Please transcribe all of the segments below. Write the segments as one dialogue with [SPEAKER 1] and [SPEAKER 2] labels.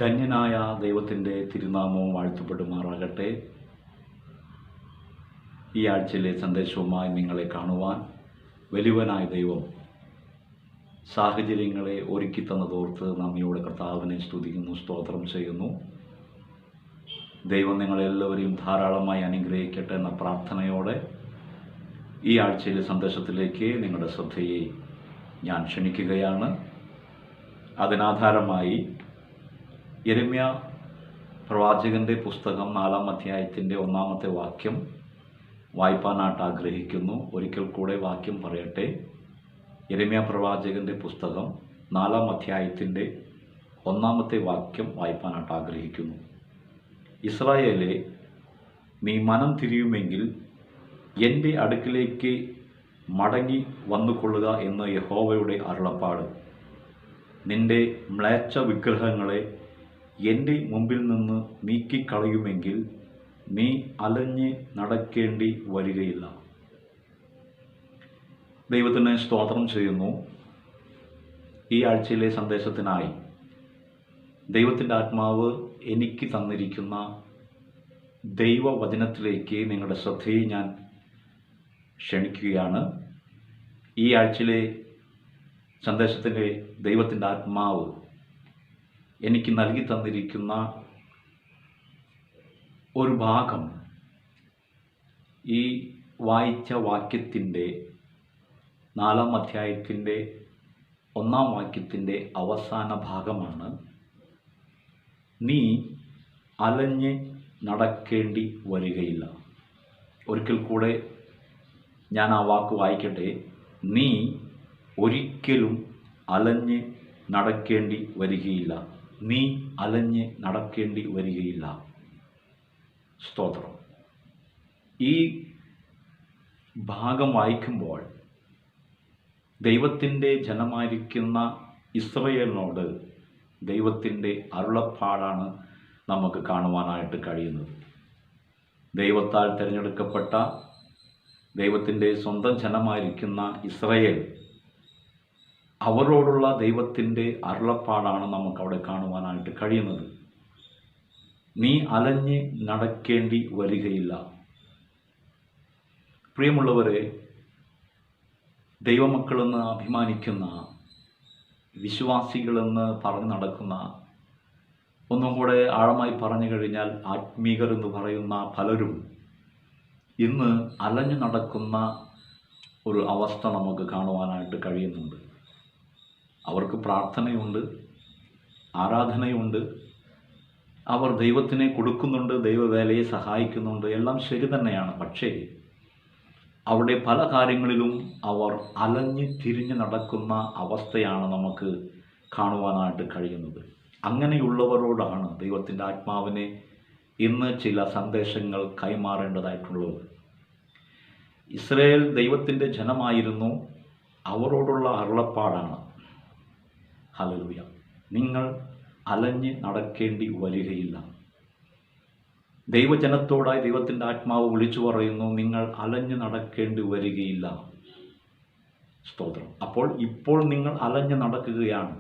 [SPEAKER 1] ധന്യനായ ദൈവത്തിൻ്റെ തിരുനാമവും വാഴ്ത്തപ്പെടുമാറാകട്ടെ. ഈ ആഴ്ചയിലെ സന്ദേശവുമായി നിങ്ങളെ കാണുവാൻ വലിയവനായ ദൈവം സാഹചര്യങ്ങളെ ഒരുക്കി തന്നതോർത്ത് നന്ദിയോടെ കർത്താവിനെ സ്തുതിക്കുന്നു, സ്തോത്രം ചെയ്യുന്നു. ദൈവം നിങ്ങളെല്ലാവരെയും ധാരാളമായി അനുഗ്രഹിക്കട്ടെ എന്ന പ്രാർത്ഥനയോടെ ഈ ആഴ്ചയിലെ സന്ദേശത്തിലേക്ക് നിങ്ങളുടെ ശ്രദ്ധയെ ഞാൻ ക്ഷണിക്കുകയാണ്. അതിനാധാരമായി യെരമ്യാ പ്രവാചകൻ്റെ പുസ്തകം 4-ാം അധ്യായത്തിൻ്റെ 1-ാമത്തെ വാക്യം വായിപ്പാനായിട്ട് ആഗ്രഹിക്കുന്നു. ഒരിക്കൽ കൂടെ വാക്യം പറയട്ടെ. യെരമ്യാ പ്രവാചകൻ്റെ പുസ്തകം 4-ാം അധ്യായത്തിൻ്റെ 1-ാമത്തെ വാക്യം വായിപ്പാനായിട്ട് ആഗ്രഹിക്കുന്നു. ഇസ്രായേലേ, നീ മനം തിരിയുമെങ്കിൽ എൻ്റെ അടുക്കിലേക്ക് മടങ്ങി വന്നുകൊള്ളുക എന്ന് യഹോവയുടെ അരുളപ്പാട്. നിന്റെ മ്ലേച്ഛ വിഗ്രഹങ്ങളെ എൻ്റെ മുമ്പിൽ നിന്ന് നീക്കിക്കളയുമെങ്കിൽ നീ അലഞ്ഞ് നടക്കേണ്ടി വരികയില്ല. ദൈവത്തിന് സ്തോത്രം ചെയ്യുന്നു. ഈ ആഴ്ചയിലെ സന്ദേശത്തിനായി ദൈവത്തിൻ്റെ ആത്മാവ് എനിക്ക് തന്നിരിക്കുന്ന ദൈവവചനത്തിലേക്ക് നിങ്ങളുടെ ശ്രദ്ധയെ ഞാൻ ക്ഷണിക്കുകയാണ്. ഈ ആഴ്ചയിലെ സന്ദേശത്തിൻ്റെ ദൈവത്തിൻ്റെ ആത്മാവ് എനിക്ക് നൽകി തന്നിരിക്കുന്ന ഒരു ഭാഗം ഈ വായിച്ച വാക്യത്തിൻ്റെ 4-ാം അധ്യായത്തിൻ്റെ 1-ാം വാക്യത്തിൻ്റെ അവസാന ഭാഗമാണ്. നീ അലഞ്ഞ് നടക്കേണ്ടി വരികയില്ല. ഒരിക്കൽ കൂടെ ഞാൻ ആ വാക്ക് വായിക്കട്ടെ. നീ ഒരിക്കലും അലഞ്ഞ് നടക്കേണ്ടി വരികയില്ല. നീ അലഞ്ഞ് നടക്കേണ്ടി വരികയില്ല. സ്തോത്രം. ഈ ഭാഗം വായിക്കുമ്പോൾ ദൈവത്തിൻ്റെ ജനമായിരിക്കുന്ന ഇസ്രായേലിനോട് ദൈവത്തിൻ്റെ അരുളപ്പാടാണ് നമുക്ക് കാണുവാനായിട്ട് കഴിയുന്നത്. ദൈവത്താൽ തിരഞ്ഞെടുക്കപ്പെട്ട ദൈവത്തിൻ്റെ സ്വന്തം ജനമായിരിക്കുന്ന ഇസ്രായേൽ, അവരോടുള്ള ദൈവത്തിൻ്റെ അരുളപ്പാടാണ് നമുക്കവിടെ കാണുവാനായിട്ട് കഴിയുന്നത്. നീ അലഞ്ഞ് നടക്കേണ്ടി വരികയില്ല. പ്രിയമുള്ളവരെ, ദൈവമക്കളെന്ന് അഭിമാനിക്കുന്ന, വിശ്വാസികളെന്ന് പറഞ്ഞു നടക്കുന്ന, ഒന്നും കൂടെ ആഴമായി പറഞ്ഞു കഴിഞ്ഞാൽ ആത്മീകർ എന്ന് പറയുന്ന പലരും ഇന്ന് അലഞ്ഞു നടക്കുന്ന ഒരു അവസ്ഥ നമുക്ക് കാണുവാനായിട്ട് കഴിയുന്നുണ്ട്. അവർക്ക് പ്രാർത്ഥനയുണ്ട്, ആരാധനയുണ്ട്, അവർ ദൈവത്തിനെ കൊടുക്കുന്നുണ്ട്, ദൈവവേലയെ സഹായിക്കുന്നുണ്ട്, എല്ലാം ശരി തന്നെയാണ്. പക്ഷേ അവിടെ പല കാര്യങ്ങളിലും അവർ അലഞ്ഞ് തിരിഞ്ഞ് നടക്കുന്ന അവസ്ഥയാണ് നമുക്ക് കാണുവാനായിട്ട് കഴിയുന്നത്. അങ്ങനെയുള്ളവരോടാണ് ദൈവത്തിൻ്റെ ആത്മാവിനെ ഇന്ന് ചില സന്ദേശങ്ങൾ കൈമാറേണ്ടതായിട്ടുള്ളത്. ഇസ്രായേൽ ദൈവത്തിൻ്റെ ജനമായിരുന്നു. അവരോടുള്ള അരുളപ്പാടാണ്. ഹല്ലേലൂയ. നിങ്ങൾ അലഞ്ഞ് നടക്കേണ്ടി വരികയില്ല. ദൈവജനത്തോടായി ദൈവത്തിൻ്റെ ആത്മാവ് വിളിച്ചു പറയുന്നു, നിങ്ങൾ അലഞ്ഞ് നടക്കേണ്ടി വരികയില്ല. സ്തോത്രം. ഇപ്പോൾ നിങ്ങൾ അലഞ്ഞ് നടക്കുകയാണ്.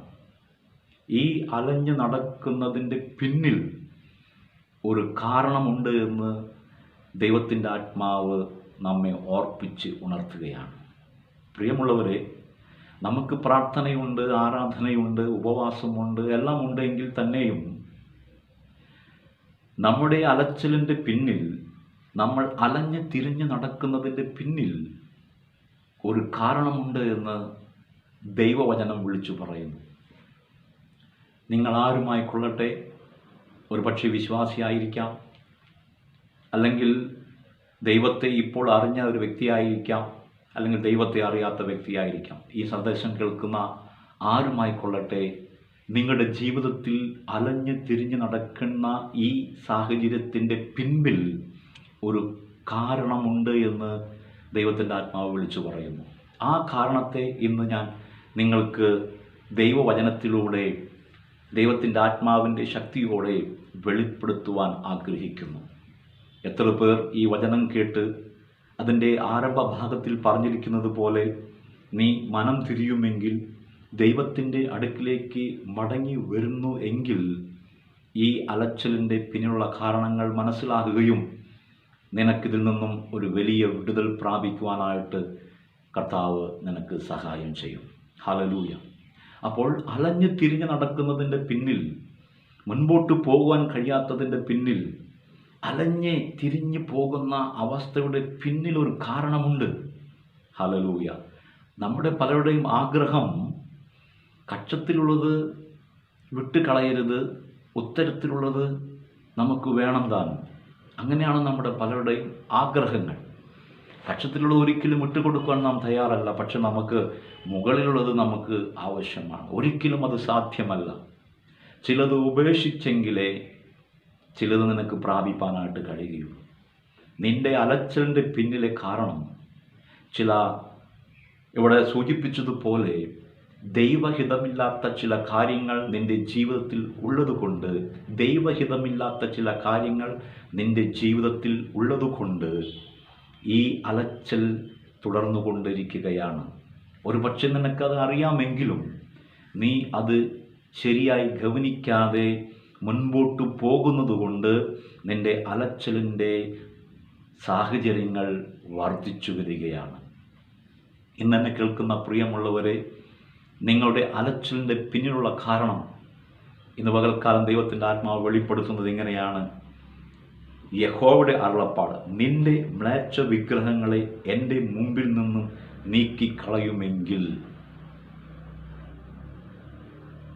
[SPEAKER 1] ഈ അലഞ്ഞ് നടക്കുന്നതിൻ്റെ പിന്നിൽ ഒരു കാരണമുണ്ട് എന്ന് ദൈവത്തിൻ്റെ ആത്മാവ് നമ്മെ ഓർപ്പിച്ച് ഉണർത്തുകയാണ്. പ്രിയമുള്ളവരെ, നമുക്ക് പ്രാർത്ഥനയുണ്ട്, ആരാധനയുണ്ട്, ഉപവാസമുണ്ട്, എല്ലാം ഉണ്ടെങ്കിൽ തന്നെയും നമ്മുടെ അലച്ചിലിൻ്റെ പിന്നിൽ, നമ്മൾ അലഞ്ഞ് തിരിഞ്ഞ് നടക്കുന്നതിൻ്റെ പിന്നിൽ ഒരു കാരണമുണ്ട് എന്ന് ദൈവവചനം വിളിച്ചു പറയുന്നു. നിങ്ങൾ ആരുമായിക്കൊള്ളട്ടെ, ഒരു പക്ഷേ വിശ്വാസിയായിരിക്കാം, അല്ലെങ്കിൽ ദൈവത്തെ ഇപ്പോൾ അറിഞ്ഞ ഒരു വ്യക്തിയായിരിക്കാം, അല്ലെങ്കിൽ ദൈവത്തെ അറിയാത്ത വ്യക്തിയായിരിക്കാം. ഈ സന്ദേശം കേൾക്കുന്ന ആരുമായിക്കൊള്ളട്ടെ, നിങ്ങളുടെ ജീവിതത്തിൽ അലഞ്ഞ് തിരിഞ്ഞ് നടക്കുന്ന ഈ സാഹചര്യത്തിൻ്റെ പിൻപിൽ ഒരു കാരണമുണ്ട് എന്ന് ദൈവത്തിൻ്റെ ആത്മാവ് വിളിച്ചു പറയുന്നു. ആ കാരണത്തെ ഇന്ന് ഞാൻ നിങ്ങൾക്ക് ദൈവവചനത്തിലൂടെ, ദൈവത്തിൻ്റെ ആത്മാവിൻ്റെ ശക്തിയോടെ വെളിപ്പെടുത്തുവാൻ ആഗ്രഹിക്കുന്നു. എത്ര പേർ ഈ വചനം കേട്ട് അതിൻ്റെ ആരംഭഭാഗത്തിൽ പറഞ്ഞിരിക്കുന്നത് പോലെ നീ മനം തിരിയുമെങ്കിൽ ദൈവത്തിൻ്റെ അടുക്കിലേക്ക് മടങ്ങി വരുന്നു എങ്കിൽ ഈ അലച്ചിലിൻ്റെ പിന്നിലുള്ള കാരണങ്ങൾ മനസ്സിലാക്കുകയും നിനക്കിതിൽ നിന്നും ഒരു വലിയ വിടുതൽ പ്രാപിക്കുവാനായിട്ട് കർത്താവ് നിനക്ക് സഹായം ചെയ്യും. ഹല്ലേലൂയ. അപ്പോൾ അലഞ്ഞു തിരിഞ്ഞ് നടക്കുന്നതിൻ്റെ പിന്നിൽ, മുൻപോട്ട് പോകുവാൻ കഴിയാത്തതിൻ്റെ പിന്നിൽ, അലഞ്ഞ് തിരിഞ്ഞു പോകുന്ന അവസ്ഥയുടെ പിന്നിൽ ഒരു കാരണമുണ്ട്. ഹല്ലേലൂയ. നമ്മുടെ പലരുടെയും ആഗ്രഹം കക്ഷത്തിലുള്ളത് വിട്ടുകളയരുത്, ഉത്തരത്തിലുള്ളത് നമുക്ക് വേണം താൻ. അങ്ങനെയാണ് നമ്മുടെ പലരുടെയും ആഗ്രഹങ്ങൾ. കക്ഷത്തിലുള്ള ഒരിക്കലും വിട്ടുകൊടുക്കുവാൻ നാം തയ്യാറല്ല, പക്ഷെ നമുക്ക് മുകളിലുള്ളത് നമുക്ക് ആവശ്യമാണ്. ഒരിക്കലും അത് സാധ്യമല്ല. ചിലത് ഉപേക്ഷിച്ചെങ്കിലേ ചിലത് നിനക്ക് പ്രാപിപ്പാനായിട്ട് കഴിയുകയുള്ളൂ. നിന്റെ അലച്ചലിൻ്റെ പിന്നിലെ കാരണം ഇവിടെ സൂചിപ്പിച്ചതുപോലെ ദൈവഹിതമില്ലാത്ത ചില കാര്യങ്ങൾ നിന്റെ ജീവിതത്തിൽ ഉള്ളതുകൊണ്ട്, ദൈവഹിതമില്ലാത്ത ചില കാര്യങ്ങൾ നിന്റെ ജീവിതത്തിൽ ഉള്ളതുകൊണ്ട് ഈ അലച്ചൽ തുടർന്നു കൊണ്ടിരിക്കുകയാണ്. ഒരുപക്ഷെ നിനക്കത് അറിയാമെങ്കിലും നീ അത് ശരിയായി ഗവനിക്കാതെ മുൻപോട്ട് പോകുന്നതുകൊണ്ട് നിന്റെ അലച്ചലിൻ്റെ സാഹചര്യങ്ങൾ വർദ്ധിച്ചു വരികയാണ്. ഇന്നെന്നെ കേൾക്കുന്ന പ്രിയമുള്ളവരെ, നിങ്ങളുടെ അലച്ചിലിൻ്റെ പിന്നിലുള്ള കാരണം ഇന്ന് പകൽക്കാലം ദൈവത്തിൻ്റെ ആത്മാവ് വെളിപ്പെടുത്തുന്നത് ഇങ്ങനെയാണ്. യഹോവയുടെ അരുളപ്പാട്, നിന്റെ മ്ലേച്ഛ വിഗ്രഹങ്ങളെ എൻ്റെ മുമ്പിൽ നിന്നും നീക്കിക്കളയുമെങ്കിൽ.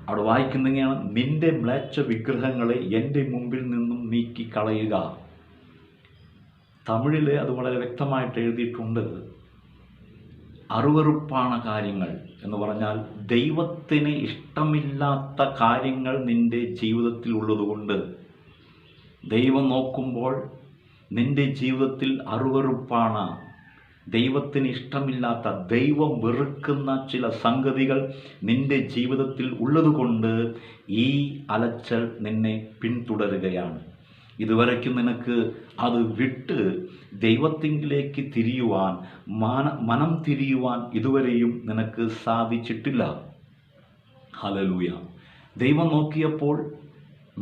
[SPEAKER 1] അവിടെ വായിക്കുന്നതാണ്, നിന്റെ മ്ലേച്ഛ വിഗ്രഹങ്ങളെ എൻ്റെ മുമ്പിൽ നിന്നും നീക്കിക്കളയുക. തമിഴിൽ അത് വളരെ വ്യക്തമായിട്ട് എഴുതിയിട്ടുണ്ട്. അറുവറുപ്പാണ് കാര്യങ്ങൾ എന്ന് പറഞ്ഞാൽ ദൈവത്തിന് ഇഷ്ടമില്ലാത്ത കാര്യങ്ങൾ നിന്റെ ജീവിതത്തിൽ ഉള്ളതുകൊണ്ട് ദൈവം നോക്കുമ്പോൾ നിന്റെ ജീവിതത്തിൽ അറുവറുപ്പാണ്. ദൈവത്തിന് ഇഷ്ടമില്ലാത്ത, ദൈവം വെറുക്കുന്ന ചില സംഗതികൾ നിന്റെ ജീവിതത്തിൽ ഉള്ളതുകൊണ്ട് ഈ അലച്ചൽ നിന്നെ പിന്തുടരുകയാണ്. ഇതുവരയ്ക്കും നിനക്ക് അത് വിട്ട് ദൈവത്തിങ്കിലേക്ക് തിരിയുവാൻ, മനം തിരിയുവാൻ ഇതുവരെയും നിനക്ക് സാധിച്ചിട്ടില്ല. ഹല്ലേലൂയ. ദൈവം നോക്കിയപ്പോൾ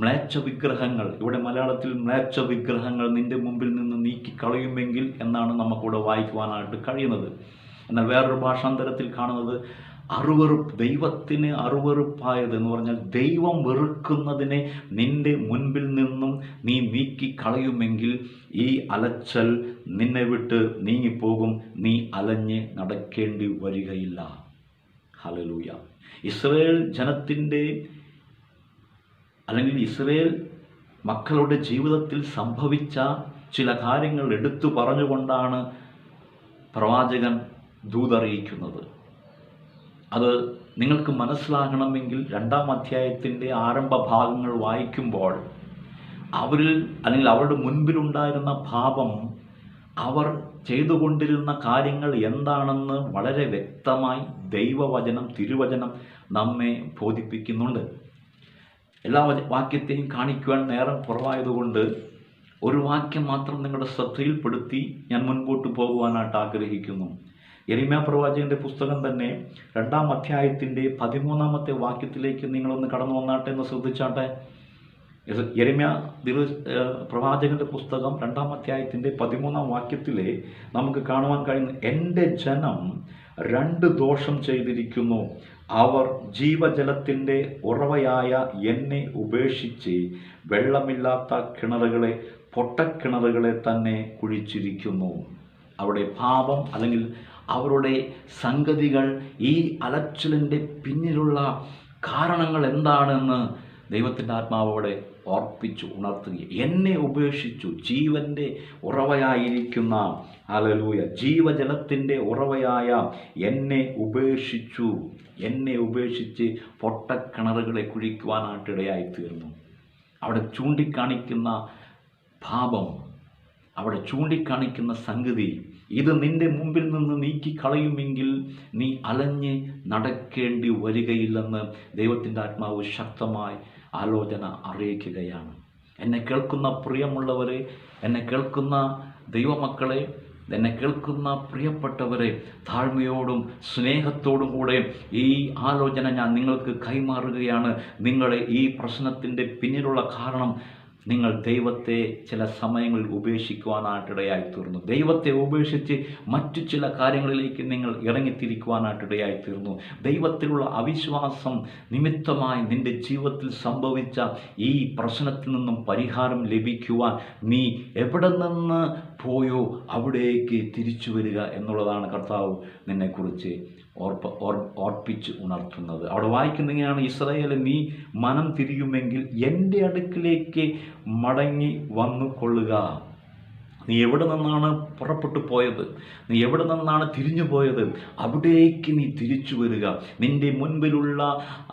[SPEAKER 1] മ്ലേച്ഛ വിഗ്രഹങ്ങൾ, ഇവിടെ മലയാളത്തിൽ മ്ലേച്ഛ വിഗ്രഹങ്ങൾ നിന്റെ മുമ്പിൽ നിന്ന് നീക്കിക്കളയുമെങ്കിൽ എന്നാണ് നമുക്കിവിടെ വായിക്കുവാനായിട്ട് കഴിയുന്നത്. എന്നാൽ വേറൊരു ഭാഷാന്തരത്തിൽ കാണുന്നത് അറുവറുപ്പ്, ദൈവത്തിന് അറുവറുപ്പായത് എന്ന് പറഞ്ഞാൽ ദൈവം വെറുക്കുന്നതിനെ നിന്റെ മുൻപിൽ നിന്നും നീ നീക്കിക്കളയുമെങ്കിൽ ഈ അലച്ചൽ നിന്നെ വിട്ട് നീങ്ങിപ്പോകും. നീ അലഞ്ഞ് നടക്കേണ്ടി വരികയില്ല. ഹല്ലേലൂയ. ഇസ്രായേൽ ജനത്തിൻ്റെ അല്ലെങ്കിൽ ഇസ്രായേൽ മക്കളുടെ ജീവിതത്തിൽ സംഭവിച്ച ചില കാര്യങ്ങൾ എടുത്തു പറഞ്ഞുകൊണ്ടാണ് പ്രവാചകൻ ദൂതറിയിക്കുന്നത്. അത് നിങ്ങൾക്ക് മനസ്സിലാകണമെങ്കിൽ 2-ാം അധ്യായത്തിൻ്റെ ആരംഭ ഭാഗങ്ങൾ വായിക്കുമ്പോൾ അവരിൽ അല്ലെങ്കിൽ അവരുടെ മുൻപിലുണ്ടായിരുന്ന പാപം, അവർ ചെയ്തുകൊണ്ടിരുന്ന കാര്യങ്ങൾ എന്താണെന്ന് വളരെ വ്യക്തമായി ദൈവവചനം, തിരുവചനം നമ്മെ ബോധിപ്പിക്കുന്നുണ്ട്. എല്ലാ വാക്യത്തെയും കാണിക്കുവാൻ നേരം കുറവായതുകൊണ്ട് ഒരു വാക്യം മാത്രം നിങ്ങളുടെ ശ്രദ്ധയിൽപ്പെടുത്തി ഞാൻ മുൻപോട്ട് പോകുവാനായിട്ട് ആഗ്രഹിക്കുന്നു. യെരമ്യാ പ്രവാചകന്റെ പുസ്തകം തന്നെ 2-ാം അധ്യായത്തിൻ്റെ 13-ാമത്തെ വാക്യത്തിലേക്ക് നിങ്ങളൊന്ന് കടന്നു വന്നാട്ടെ എന്ന് ശ്രദ്ധിച്ചാട്ടെ. യെരമ്യാ പ്രവാചകന്റെ പുസ്തകം 2-ാം അധ്യായത്തിൻ്റെ 13-ാം വാക്യത്തിലെ നമുക്ക് കാണുവാൻ കഴിയുന്ന, എൻ്റെ ജനം 2 ദോഷം ചെയ്തിരിക്കുന്നു. അവർ ജീവജലത്തിൻ്റെ ഉറവയായ എന്നെ ഉപേക്ഷിച്ച് വെള്ളമില്ലാത്ത കിണറുകളെ, പൊട്ടക്കിണറുകളെ തന്നെ കുഴിച്ചിരിക്കുന്നു. അവിടെ പാപം അല്ലെങ്കിൽ അവരുടെ സംഗതികൾ, ഈ അലച്ചിലിൻ്റെ പിന്നിലുള്ള കാരണങ്ങൾ എന്താണെന്ന് ദൈവത്തിൻ്റെ ആത്മാവോടെ ഓർപ്പിച്ചു ഉണർത്തുക. എന്നെ ഉപേക്ഷിച്ചു, ജീവൻ്റെ ഉറവയായിരിക്കുന്ന, ഹല്ലേലൂയ, ജീവജലത്തിൻ്റെ ഉറവയായ എന്നെ ഉപേക്ഷിച്ചു. എന്നെ ഉപേക്ഷിച്ച് പൊട്ടക്കിണറുകളെ കുഴിക്കുവാനായിട്ടിടയായിത്തീർന്നു. അവിടെ ചൂണ്ടിക്കാണിക്കുന്ന പാപം, അവിടെ ചൂണ്ടിക്കാണിക്കുന്ന സംഗതി, ഇത് നിന്റെ മുമ്പിൽ നിന്ന് നീക്കിക്കളയുമെങ്കിൽ നീ അലഞ്ഞ് നടക്കേണ്ടി വരികയില്ലെന്ന് ദൈവത്തിൻ്റെ ആത്മാവ് ശക്തമായി ആലോചന അറിയിക്കുകയാണ്. എന്നെ കേൾക്കുന്ന പ്രിയമുള്ളവരെ, എന്നെ കേൾക്കുന്ന ദൈവമക്കളെ, എന്നെ കേൾക്കുന്ന പ്രിയപ്പെട്ടവരെ, താഴ്മയോടും സ്നേഹത്തോടും കൂടെ ഈ ആലോചന ഞാൻ നിങ്ങൾക്ക് കൈമാറുകയാണ്. നിങ്ങളുടെ ഈ പ്രശ്നത്തിൻ്റെ പിന്നിലുള്ള കാരണം നിങ്ങൾ ദൈവത്തെ ചില സമയങ്ങളിൽ ഉപേക്ഷിക്കുവാനായിട്ടിടയായിത്തീർന്നു. ദൈവത്തെ ഉപേക്ഷിച്ച് മറ്റു ചില കാര്യങ്ങളിലേക്ക് നിങ്ങൾ ഇറങ്ങിത്തിരിക്കുവാനായിട്ടിടയായിത്തീർന്നു. ദൈവത്തിലുള്ള അവിശ്വാസം നിമിത്തമായി നിൻ്റെ ജീവിതത്തിൽ സംഭവിച്ച ഈ പ്രശ്നത്തിൽ നിന്നും പരിഹാരം ലഭിക്കുവാൻ നീ എവിടെ നിന്ന് പോയോ അവിടേക്ക് തിരിച്ചു വരിക എന്നുള്ളതാണ് കർത്താവ് നിന്നെക്കുറിച്ച് ഓർപ്പിച്ച് ഉണർത്തുന്നത്. അവിടെ വായിക്കുന്നതിനാണ്, ഇസ്രായേൽ നീ മനം തിരിയുമെങ്കിൽ എൻ്റെ അടുക്കിലേക്ക് മടങ്ങി വന്നു കൊള്ളുക. നീ എവിടെ നിന്നാണ് പുറപ്പെട്ടു പോയത്, നീ എവിടെ നിന്നാണ് തിരിഞ്ഞു പോയത്, അവിടേക്ക് നീ തിരിച്ചു വരിക. നിൻ്റെ മുൻപിലുള്ള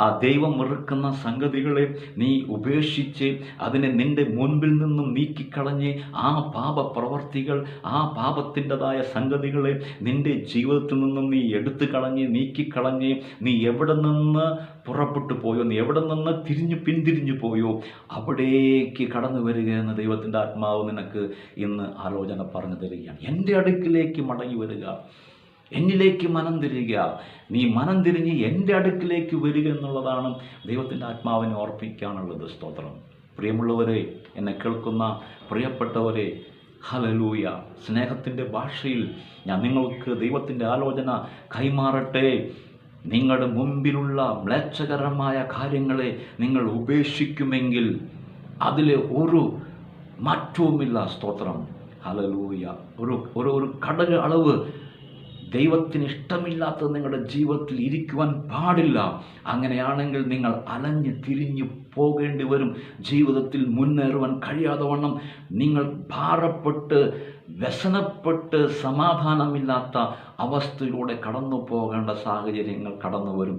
[SPEAKER 1] ആ ദൈവം വെറുക്കുന്ന സംഗതികളെ നീ ഉപേക്ഷിച്ച് അതിനെ നിൻ്റെ മുൻപിൽ നിന്നും നീക്കിക്കളഞ്ഞ് ആ പാപപ്രവർത്തികൾ, ആ പാപത്തിൻ്റെതായ സംഗതികളെ നിൻ്റെ ജീവിതത്തിൽ നിന്നും നീ എടുത്തു കളഞ്ഞ് നീക്കിക്കളഞ്ഞ് നീ എവിടെ നിന്ന് പുറപ്പെട്ടു പോയോ, നീ എവിടെ നിന്ന് പിന്തിരിഞ്ഞു പോയോ അവിടേക്ക് കടന്നു വരിക എന്ന് ദൈവത്തിൻ്റെ ആത്മാവ് നിനക്ക് ഇന്ന് ആലോചന പറഞ്ഞു തരികയാണ്. എൻ്റെ അടുക്കിലേക്ക് മടങ്ങി വരിക, എന്നിലേക്ക് മനം തിരിയുക. നീ മനം തിരിഞ്ഞ് എൻ്റെ അടുക്കിലേക്ക് വരിക എന്നുള്ളതാണ് ദൈവത്തിൻ്റെ ആത്മാവിനെ ഓർപ്പിക്കാനുള്ളത്. സ്തോത്രം. പ്രിയമുള്ളവരെ, എന്നെ കേൾക്കുന്ന പ്രിയപ്പെട്ടവരെ, ഹല്ലേലൂയ. സ്നേഹത്തിൻ്റെ ഭാഷയിൽ ഞാൻ നിങ്ങൾക്ക് ദൈവത്തിൻ്റെ ആലോചന കൈമാറട്ടെ. നിങ്ങളുടെ മുമ്പിലുള്ള മ്ലേച്ഛകരമായ കാര്യങ്ങളെ നിങ്ങൾ ഉപേക്ഷിക്കുമെങ്കിൽ അതിൽ ഒരു മാറ്റവുമില്ല. സ്തോത്രം. ഹല്ലേലൂയ. ഒരു കടൽ അളവ് ദൈവത്തിന് ഇഷ്ടമില്ലാത്തത് നിങ്ങളുടെ ജീവിതത്തിൽ ഇരിക്കുവാൻ പാടില്ല. അങ്ങനെയാണെങ്കിൽ നിങ്ങൾ അലഞ്ഞ് തിരിഞ്ഞു പോകേണ്ടി വരും. ജീവിതത്തിൽ മുന്നേറുവാൻ കഴിയാതെ വണ്ണം നിങ്ങൾ ഭാരപ്പെട്ട് വ്യസനപ്പെട്ട് സമാധാനമില്ലാത്ത അവസ്ഥയിലൂടെ കടന്നു പോകേണ്ട സാഹചര്യങ്ങൾ കടന്നു വരും.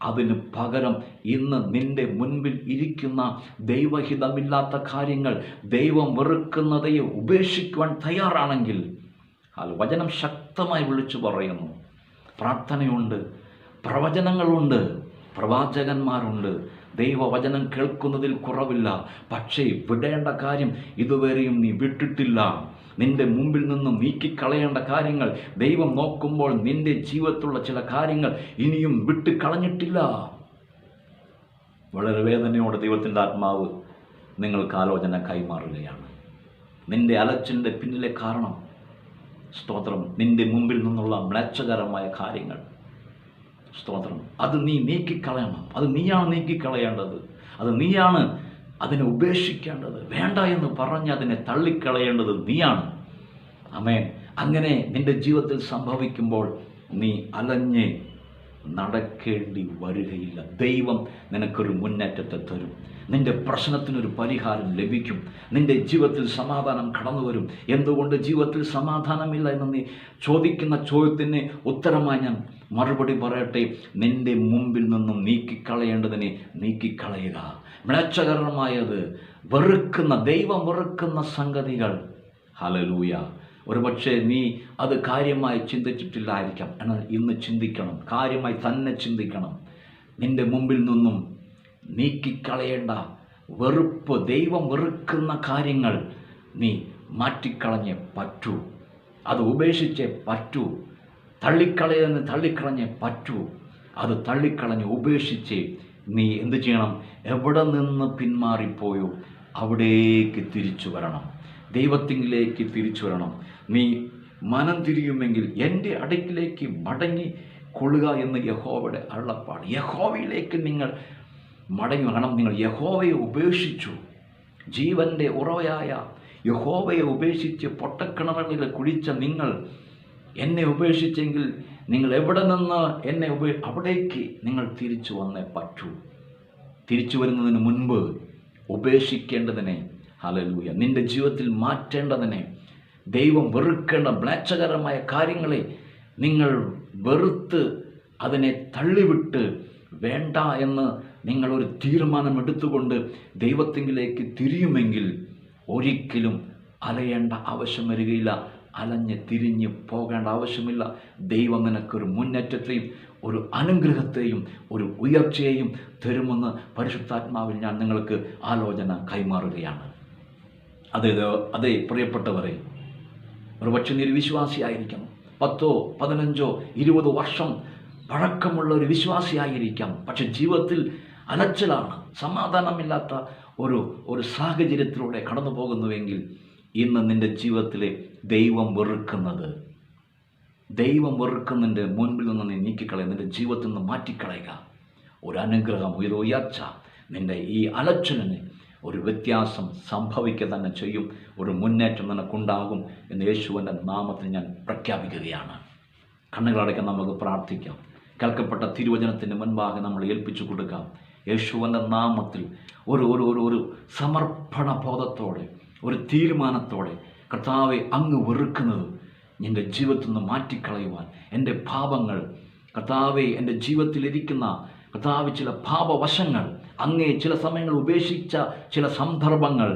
[SPEAKER 1] അതിന് പകരം ഇന്ന് നിൻ്റെ മുൻപിൽ ഇരിക്കുന്ന ദൈവഹിതമില്ലാത്ത കാര്യങ്ങൾ, ദൈവം വെറുക്കുന്നതേ ഉപേക്ഷിക്കുവാൻ തയ്യാറാണെങ്കിൽ, വചനം ശക്തമായി വിളിച്ചു പറയുന്നു. പ്രാർത്ഥനയുണ്ട്, പ്രവചനങ്ങളുണ്ട്, പ്രവാചകന്മാരുണ്ട്. ദൈവവചനം കേൾക്കുന്നതിൽ കുറവില്ല. പക്ഷേ വിടേണ്ട കാര്യം ഇതുവരെയും നീ വിട്ടിട്ടില്ല. നിൻ്റെ മുമ്പിൽ നിന്നും നീക്കിക്കളയേണ്ട കാര്യങ്ങൾ ദൈവം നോക്കുമ്പോൾ നിൻ്റെ ജീവിതത്തിലുള്ള ചില കാര്യങ്ങൾ ഇനിയും വിട്ടുകളഞ്ഞിട്ടില്ല. വളരെ വേദനയോടെ ദൈവത്തിൻ്റെ ആത്മാവ് നിങ്ങൾക്ക് ആലോചന കൈമാറുകയാണ്. നിൻ്റെ അലച്ചിൻ്റെ പിന്നിലെ കാരണം, സ്തോത്രം, നിൻ്റെ മുമ്പിൽ നിന്നുള്ള മ്ലേച്ഛകരമായ കാര്യങ്ങൾ. സ്തോത്രം. അത് നീ നീക്കിക്കളയണം. അത് നീയാണ് നീക്കിക്കളയേണ്ടത്. അത് നീയാണ് അതിനെ ഉപേക്ഷിക്കേണ്ടത്. വേണ്ട എന്ന് പറഞ്ഞ് അതിനെ തള്ളിക്കളയേണ്ടത് നീയാണ്. ആമേൻ. അങ്ങനെ നിൻ്റെ ജീവിതത്തിൽ സംഭവിക്കുമ്പോൾ നീ അലഞ്ഞ് നടക്കേണ്ടി വരികയില്ല. ദൈവം നിനക്കൊരു മുന്നേറ്റത്തെ തരും. നിൻ്റെ പ്രശ്നത്തിനൊരു പരിഹാരം ലഭിക്കും. നിൻ്റെ ജീവിതത്തിൽ സമാധാനം കടന്നു വരും. എന്തുകൊണ്ട് ജീവിതത്തിൽ സമാധാനമില്ല എന്ന് നീ ചോദിക്കുന്ന ചോദ്യത്തിന് ഉത്തരമായി ഞാൻ മറുപടി പറയട്ടെ. നിൻ്റെ മുമ്പിൽ നിന്നും നീക്കിക്കളയേണ്ടതിനെ നീക്കിക്കളയുക. മ്ലേച്ഛകരമായത്, വെറുക്കുന്ന, ദൈവം വെറുക്കുന്ന സംഗതികൾ, ഹല്ലേലൂയ, ഒരുപക്ഷെ നീ അത് കാര്യമായി ചിന്തിച്ചിട്ടില്ലായിരിക്കാം. എന്നാൽ ഇന്ന് ചിന്തിക്കണം, കാര്യമായി തന്നെ ചിന്തിക്കണം. നിൻ്റെ മുമ്പിൽ നിന്നും നീക്കിക്കളയേണ്ട വെറുപ്പ്, ദൈവം വെറുക്കുന്ന കാര്യങ്ങൾ നീ മാറ്റിക്കളഞ്ഞേ പറ്റൂ. അത് ഉപേക്ഷിച്ചേ പറ്റൂ. തള്ളിക്കളഞ്ഞേ പറ്റൂ. അത് തള്ളിക്കളഞ്ഞ് ഉപേക്ഷിച്ച് നീ എന്ത് ചെയ്യണം? എവിടെ നിന്ന് പിന്മാറിപ്പോയോ അവിടേക്ക് തിരിച്ചു വരണം. ദൈവത്തിങ്കിലേക്ക് തിരിച്ചു വരണം. നീ മനം തിരിയുമെങ്കിൽ എൻ്റെ അടുക്കിലേക്ക് മടങ്ങി കൊള്ളുക എന്ന് യഹോവയുടെ അരുളപ്പാട്. യഹോവയിലേക്ക് നിങ്ങൾ മടങ്ങി വരണം. നിങ്ങൾ യഹോവയെ ഉപേക്ഷിച്ചു. ജീവൻ്റെ ഉറവയായ യഹോവയെ ഉപേക്ഷിച്ച് പൊട്ടക്കിണറുകളിൽ കുഴിച്ച നിങ്ങൾ എന്നെ ഉപേക്ഷിച്ചെങ്കിൽ നിങ്ങൾ എവിടെ നിന്ന് എന്നെ അവിടേക്ക് നിങ്ങൾ തിരിച്ചു വന്നേ പറ്റൂ. തിരിച്ചു വരുന്നതിന് മുൻപ് ഉപേക്ഷിക്കേണ്ടതിനെ, ഹല്ലേലൂയ, നിൻ്റെ ജീവിതത്തിൽ മാറ്റേണ്ടതിനെ, ദൈവം വെറുക്കേണ്ട മ്ലേച്ഛകരമായ കാര്യങ്ങളെ നിങ്ങൾ വെറുത്ത് അതിനെ തള്ളിവിട്ട് വേണ്ട എന്ന് നിങ്ങളൊരു തീരുമാനമെടുത്തുകൊണ്ട് ദൈവത്തിങ്കിലേക്ക് തിരിയുമെങ്കിൽ ഒരിക്കലും അലയേണ്ട ആവശ്യം വരികയില്ല. അലഞ്ഞ് തിരിഞ്ഞ് പോകേണ്ട ആവശ്യമില്ല. ദൈവം നിനക്കൊരു മുന്നേറ്റത്തെയും ഒരു അനുഗ്രഹത്തെയും ഒരു ഉയർച്ചയെയും തരുമെന്ന് പരിശുദ്ധാത്മാവിൽ ഞാൻ നിങ്ങൾക്ക് ആലോചന കൈമാറുകയാണ്. അതേ പ്രിയപ്പെട്ടവരെ, ഒരുപക്ഷെ നീ ഒരു വിശ്വാസിയായിരിക്കാം, 10, 15, 20 വർഷം പഴക്കമുള്ള ഒരു വിശ്വാസിയായിരിക്കാം. പക്ഷെ ജീവിതത്തിൽ അലച്ചിലാണ്, സമാധാനമില്ലാത്ത ഒരു സാഹചര്യത്തിലൂടെ കടന്നു പോകുന്നുവെങ്കിൽ ഇന്ന് നിൻ്റെ ജീവിതത്തിലെ ദൈവം വെറുക്കുന്നതിൻ്റെ മുൻപിൽ നിന്ന് നീ നീക്കിക്കളയുക, നിൻ്റെ ജീവിതത്തിൽ നിന്ന് മാറ്റിക്കളയുക. ഒരു അനുഗ്രഹം, ഒരു ഉയർച്ച, നിൻ്റെ ഈ അലച്ചിലിന് ഒരു വ്യത്യാസം സംഭവിക്കുക തന്നെ ചെയ്യും. ഒരു മുന്നേറ്റം നിനക്കുണ്ടാകും എന്ന് യേശുവിൻ്റെ നാമത്തിൽ ഞാൻ പ്രഖ്യാപിക്കുകയാണ്. കണ്ണുകളടയ്ക്കാൻ നമുക്ക് പ്രാർത്ഥിക്കാം. കേൾക്കപ്പെട്ട തിരുവചനത്തിൻ്റെ മുൻപാകെ നമ്മൾ ഏൽപ്പിച്ചു കൊടുക്കാം. യേശുവിൻ്റെ നാമത്തിൽ ഒരു സമർപ്പണ ബോധത്തോടെ, ഒരു തീരുമാനത്തോടെ, കർത്താവെ അങ്ങ് വെറുക്കുന്നത് എൻ്റെ ജീവിതത്തിൽ നിന്ന് മാറ്റിക്കളയുവാൻ, എൻ്റെ പാപങ്ങൾ കർത്താവെ, എൻ്റെ ജീവിതത്തിലിരിക്കുന്ന കർത്താവ് ചില പാപവശങ്ങൾ, അങ്ങേ ചില സമയങ്ങൾ ഉപേക്ഷിച്ച ചില സന്ദർഭങ്ങൾ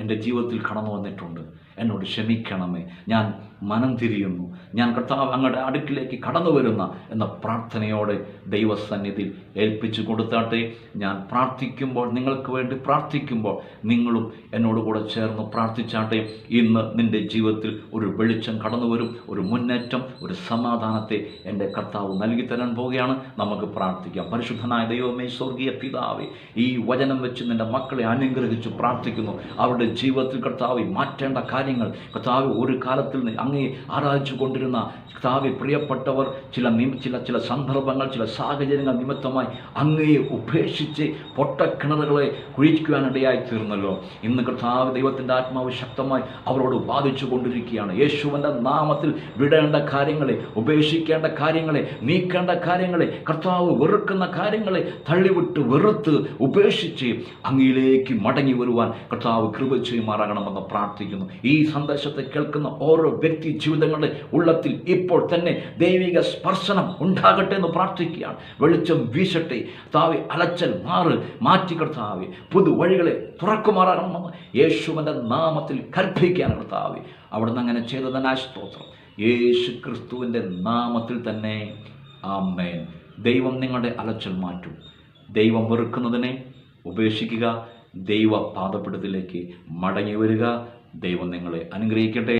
[SPEAKER 1] എൻ്റെ ജീവിതത്തിൽ കടന്നു വന്നിട്ടുണ്ട്. എന്നോട് ക്ഷമിക്കണമേ, ഞാൻ മനം തിരിയുന്നു, ഞാൻ കർത്താവ് അങ്ങയുടെ അടുക്കിലേക്ക് കടന്നു വരുന്ന എന്ന പ്രാർത്ഥനയോടെ ദൈവസന്നിധിയിൽ ഏൽപ്പിച്ചു കൊടുത്താട്ടെ. ഞാൻ പ്രാർത്ഥിക്കുമ്പോൾ, നിങ്ങൾക്ക് വേണ്ടി പ്രാർത്ഥിക്കുമ്പോൾ നിങ്ങളും എന്നോട് കൂടെ ചേർന്ന് പ്രാർത്ഥിച്ചാട്ടെ. ഇന്ന് നിൻ്റെ ജീവിതത്തിൽ ഒരു വെളിച്ചം കടന്നു വരും, ഒരു മുന്നേറ്റം, ഒരു സമാധാനത്തെ എൻ്റെ കർത്താവ് നൽകി തരാൻ പോവുകയാണ്. നമുക്ക് പ്രാർത്ഥിക്കാം. പരിശുദ്ധനായ ദൈവമേ, സ്വർഗീയ പിതാവേ, ഈ വചനം വെച്ച് നിൻ്റെ മക്കളെ അനുഗ്രഹിച്ച് പ്രാർത്ഥിക്കുന്നു. അവരുടെ ജീവിതത്തിൽ കർത്താവ് മാറ്റേണ്ട കാര്യങ്ങൾ, കർത്താവ് ഒരു കാലത്തിൽ അങ്ങേ ആരാധിച്ചു കൊണ്ടിരുന്ന കർത്താവ് പ്രിയപ്പെട്ടവർ ചില സന്ദർഭങ്ങൾ, ചില സാഹചര്യങ്ങൾ നിമിത്തമായി അങ്ങയെ ഉപേക്ഷിച്ച് പൊട്ടക്കിണറുകളെ കുഴിക്കുവാനിടയായി തീർന്നല്ലോ. ഇന്ന് കർത്താവ് ദൈവത്തിൻ്റെ ആത്മാവ് ശക്തമായി അവരോട് ബാധിച്ചു കൊണ്ടിരിക്കുകയാണ്. യേശുവിൻ്റെ നാമത്തിൽ വിടേണ്ട കാര്യങ്ങളെ, ഉപേക്ഷിക്കേണ്ട കാര്യങ്ങളെ, നീക്കേണ്ട കാര്യങ്ങളെ, കർത്താവ് വെറുക്കുന്ന കാര്യങ്ങളെ തള്ളിവിട്ട് വെറുത്ത് ഉപേക്ഷിച്ച് അങ്ങയിലേക്ക് മടങ്ങി വരുവാൻ കർത്താവ് കൃപ ചെയ്യുമാറാകണമെന്ന് പ്രാർത്ഥിക്കുന്നു. ഈ സന്ദേശത്തെ കേൾക്കുന്ന ഓരോ വ്യക്തി ജീവിതങ്ങളുടെ ഉള്ളത്തിൽ ഇപ്പോൾ തന്നെ ദൈവിക സ്പർശനം ഉണ്ടാകട്ടെ എന്ന് പ്രാർത്ഥിക്കുകയാണ്. വെളിച്ചം വീശട്ടെ കർത്താവേ, അലച്ചൽ മാറ്റി കർത്താവേ, പുതുവഴികളെ തുറക്കുമാറാകണമെന്ന് യേശുവിൻ്റെ നാമത്തിൽ കൽപ്പിക്കുകയാണ് കർത്താവേ. അവിടുന്ന് അങ്ങനെ ചെയ്തതിനായി സ്തോത്രം. യേശു ക്രിസ്തുവിൻ്റെ നാമത്തിൽ തന്നെ ആമേൻ. ദൈവം നിങ്ങളുടെ അലച്ചൽ മാറ്റും. ദൈവം വെറുക്കുന്നതിനെ ഉപേക്ഷിക്കുക, ദൈവ പാദപീഠത്തിലേക്ക് മടങ്ങി വരിക. ദൈവം നിങ്ങളെ അനുഗ്രഹിക്കട്ടെ.